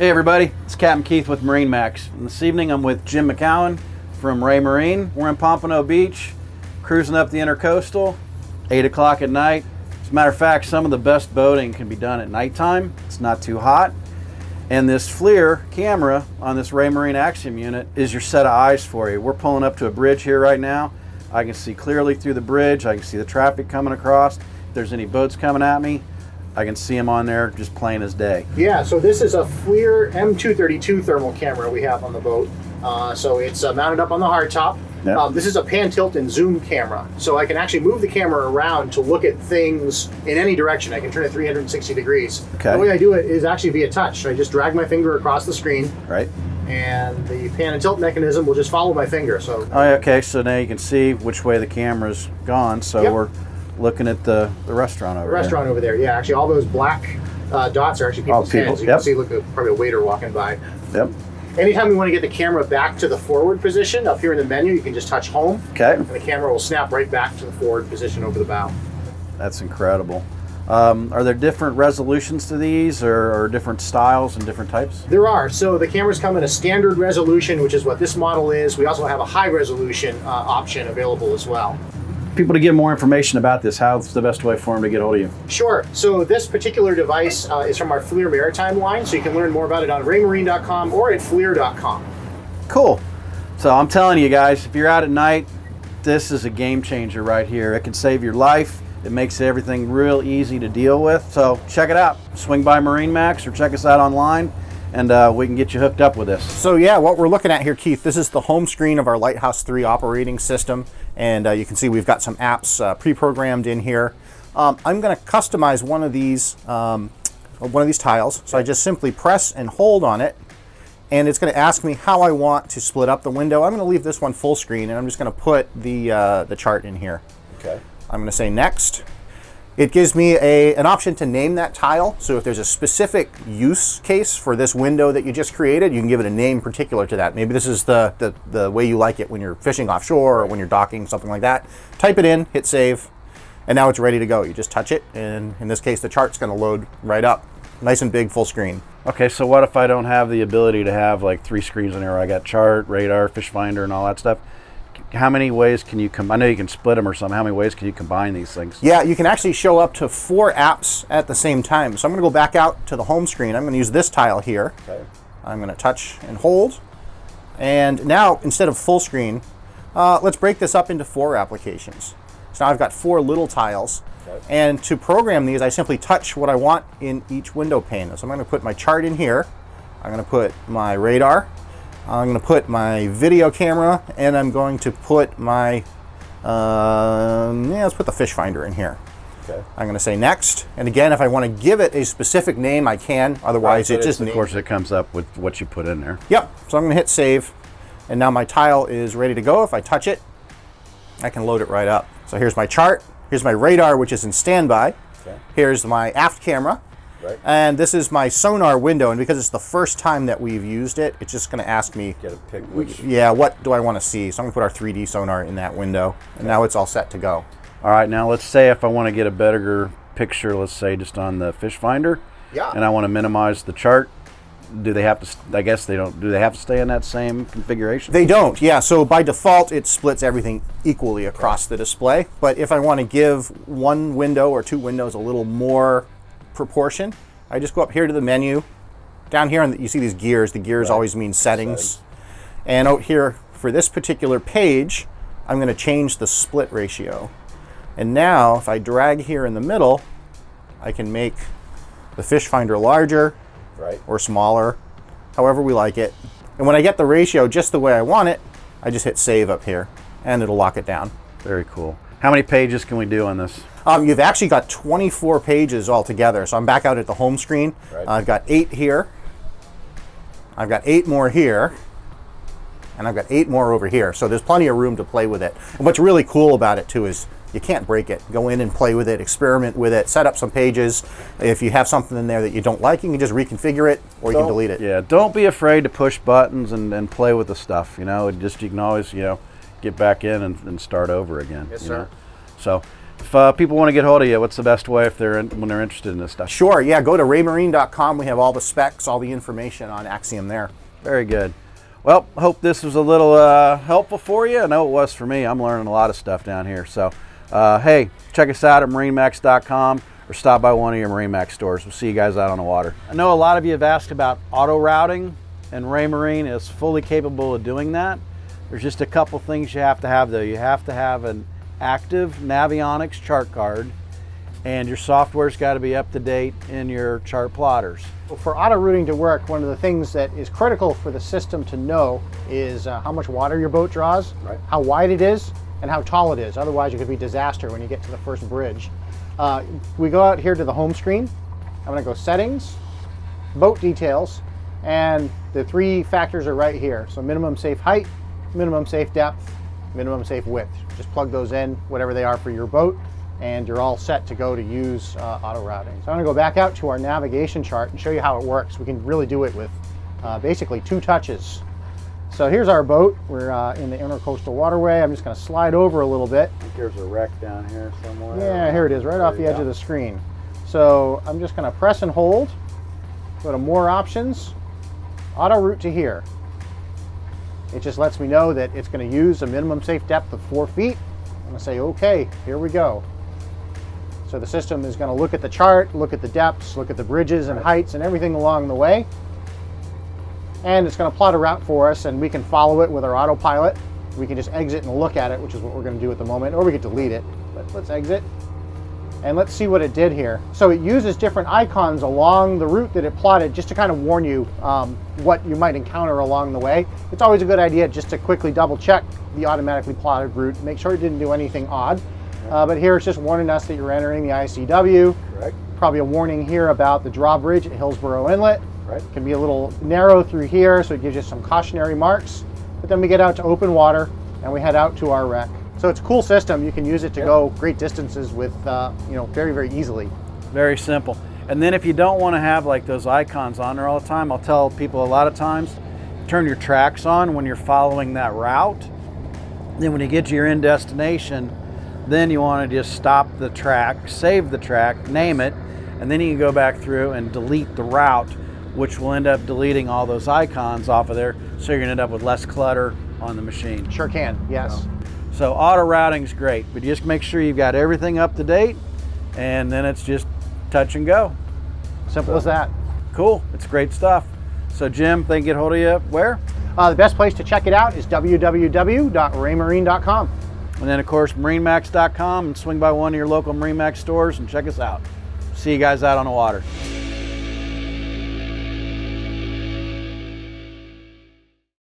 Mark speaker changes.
Speaker 1: Hey everybody, it's Captain Keith with MarineMax. And this evening I'm with Jim McCowan from Raymarine. We're in Pompano Beach, cruising up the Intercoastal, 8 o'clock at night. As a matter of fact, some of the best boating can be done at nighttime. It's not too hot. And this FLIR camera on this Raymarine Axiom unit is your set of eyes for you. We're pulling up to a bridge here right now. I can see clearly through the bridge. I can see the traffic coming across. If there's any boats coming at me, I can see them on there just plain as day.
Speaker 2: Yeah, so this is a FLIR M232 thermal camera we have on the boat. So it's mounted up on the hardtop. Yep. This is a pan, tilt, and zoom camera. So I can actually move the camera around to look at things in any direction. I can turn it 360 degrees. Okay. The way I do it is actually via touch. I just drag my finger across the screen. Right. And the pan and tilt mechanism will just follow my finger. So.
Speaker 1: Oh, okay, so now you can see which way the camera's gone. So yep. We're looking at the restaurant over there.
Speaker 2: The restaurant over there, yeah. Actually, all those black dots are actually people's hands. You can see, look, probably a waiter walking by. Yep. Anytime we want to get the camera back to the forward position, up here in the menu, you can just touch home. Okay. And the camera will snap right back to the forward position over the bow.
Speaker 1: That's incredible. Are there different resolutions to these, or different styles and different types?
Speaker 2: There are. So the cameras come in a standard resolution, which is what this model is. We also have a high resolution option available as well.
Speaker 1: People to get more information about this, how's the best way for them to get hold of you?
Speaker 2: Sure. So this particular device is from our FLIR Maritime line, so you can learn more about it on raymarine.com or at FLIR.com.
Speaker 1: Cool. So I'm telling you guys, if you're out at night, this is a game changer right here. It can save your life. It makes everything real easy to deal with. So check it out. Swing by MarineMax or check us out online, and we can get you hooked up with this.
Speaker 2: So yeah, what we're looking at here, Keith, this is the home screen of our Lighthouse 3 operating system. And you can see we've got some apps pre-programmed in here. I'm going to customize one of these tiles. So I just simply press and hold on it, and it's going to ask me how I want to split up the window. I'm going to leave this one full screen, and I'm just going to put the chart in here. Okay. I'm going to say next. It gives me an option to name that tile. So if there's a specific use case for this window that you just created, you can give it a name particular to that. Maybe this is the way you like it when you're fishing offshore or when you're docking, something like that. Type it in, hit save, and now it's ready to go. You just touch it, and in this case, the chart's going to load right up. Nice and big, full screen.
Speaker 1: Okay, so what if I don't have the ability to have like 3 screens in there? I got chart, radar, fish finder, and all that stuff. How many ways can you I know you can split them or something. How many ways can you combine these things?
Speaker 2: Yeah, you can actually show up to 4 apps at the same time. So I'm going to go back out to the home screen. I'm going to use this tile here. Okay. I'm going to touch and hold. And now, instead of full screen, let's break this up into 4 applications. So now I've got 4 little tiles. Okay. And to program these, I simply touch what I want in each window pane. So I'm going to put my chart in here. I'm going to put my radar. I'm going to put my video camera, and I'm going to put my, let's put the fish finder in here. Okay. I'm going to say next, and again, if I want to give it a specific name, I can. Otherwise, it just
Speaker 1: of course it comes up with what you put in there.
Speaker 2: Yep. So I'm going to hit save, and now my tile is ready to go. If I touch it, I can load it right up. So here's my chart. Here's my radar, which is in standby. Okay. Here's my aft camera. Right. And this is my sonar window, and because it's the first time that we've used it, it's just going to ask me,
Speaker 1: pick which.
Speaker 2: Yeah, what do I want to see? So I'm going to put our 3D sonar in that window, and now it's all set to go.
Speaker 1: All right, now let's say if I want to get a better picture, let's say just on the fish finder, and I want to minimize the chart, do they have to, I guess they don't, do they have to stay in that same configuration?
Speaker 2: They don't, yeah. So by default, it splits everything equally across the display. But if I want to give one window or 2 windows a little more proportion, I just go up here to the menu. Down here, you see these gears. The gears always mean settings. And out here, for this particular page, I'm going to change the split ratio. And now, if I drag here in the middle, I can make the fish finder larger or smaller, however we like it. And when I get the ratio just the way I want it, I just hit save up here, and it'll lock it down.
Speaker 1: Very cool. How many pages can we do on this?
Speaker 2: You've actually got 24 pages altogether. So I'm back out at the home screen. Right. I've got 8 here. I've got 8 more here. And I've got 8 more over here. So there's plenty of room to play with it. And what's really cool about it too is you can't break it. Go in and play with it, experiment with it, set up some pages. If you have something in there that you don't like, you can just reconfigure it, or you can delete it.
Speaker 1: Yeah, don't be afraid to push buttons and play with the stuff. You know, you can always, get back in and start over again.
Speaker 2: Yes, sir.
Speaker 1: So If people want to get hold of you, what's the best way when they're interested in this stuff?
Speaker 2: Sure, yeah, go to raymarine.com. We have all the specs, all the information on Axiom there.
Speaker 1: Very good. Well, I hope this was a little helpful for you. I know it was for me. I'm learning a lot of stuff down here. So, hey, check us out at MarineMax.com or stop by one of your MarineMax stores. We'll see you guys out on the water. I know a lot of you have asked about auto routing, and Raymarine is fully capable of doing that. There's just a couple things you have to have, though. You have to have an active Navionics chart card, and your software's got to be up to date in your chart plotters.
Speaker 3: For auto routing to work, one of the things that is critical for the system to know is how much water your boat draws, how wide it is, and how tall it is. Otherwise, it could be disaster when you get to the first bridge. We go out here to the home screen. I'm going to go settings, boat details, and the three factors are right here. So minimum safe height, minimum safe depth, minimum safe width. Just plug those in, whatever they are for your boat, and you're all set to go to use auto routing. So I'm going to go back out to our navigation chart and show you how it works. We can really do it with basically 2 touches. So here's our boat. We're in the intercoastal waterway. I'm just going to slide over a little bit.
Speaker 1: I think there's a wreck down here somewhere.
Speaker 3: Yeah, here it is, right off the edge of the screen. So I'm just going to press and hold, go to more options, auto route to here. It just lets me know that it's going to use a minimum safe depth of 4 feet. I'm going to say, okay, here we go. So the system is going to look at the chart, look at the depths, look at the bridges and heights and everything along the way. And it's going to plot a route for us, and we can follow it with our autopilot. We can just exit and look at it, which is what we're going to do at the moment, or we could delete it. But let's exit. And let's see what it did here. So it uses different icons along the route that it plotted just to kind of warn you what you might encounter along the way. It's always a good idea just to quickly double check the automatically plotted route, make sure it didn't do anything odd. But here it's just warning us that you're entering the ICW.
Speaker 1: Correct.
Speaker 3: Probably a warning here about the drawbridge at Hillsborough Inlet.
Speaker 1: Right.
Speaker 3: It can be a little narrow through here, so it gives you some cautionary marks. But then we get out to open water and we head out to our wreck. So it's a cool system. You can use it to go great distances with, very, very easily.
Speaker 1: Very simple. And then if you don't want to have like those icons on there all the time, I'll tell people a lot of times, turn your tracks on when you're following that route. Then when you get to your end destination, then you want to just stop the track, save the track, name it, and then you can go back through and delete the route, which will end up deleting all those icons off of there. So you're going to end up with less clutter on the machine.
Speaker 3: Sure can, yes.
Speaker 1: So auto routing is great, but just make sure you've got everything up to date, and then it's just touch and go.
Speaker 3: Simple as that.
Speaker 1: Cool, it's great stuff. So Jim, they can get hold of you where?
Speaker 3: The best place to check it out is www.raymarine.com.
Speaker 1: And then of course MarineMax.com, and swing by one of your local MarineMax stores and check us out. See you guys out on the water.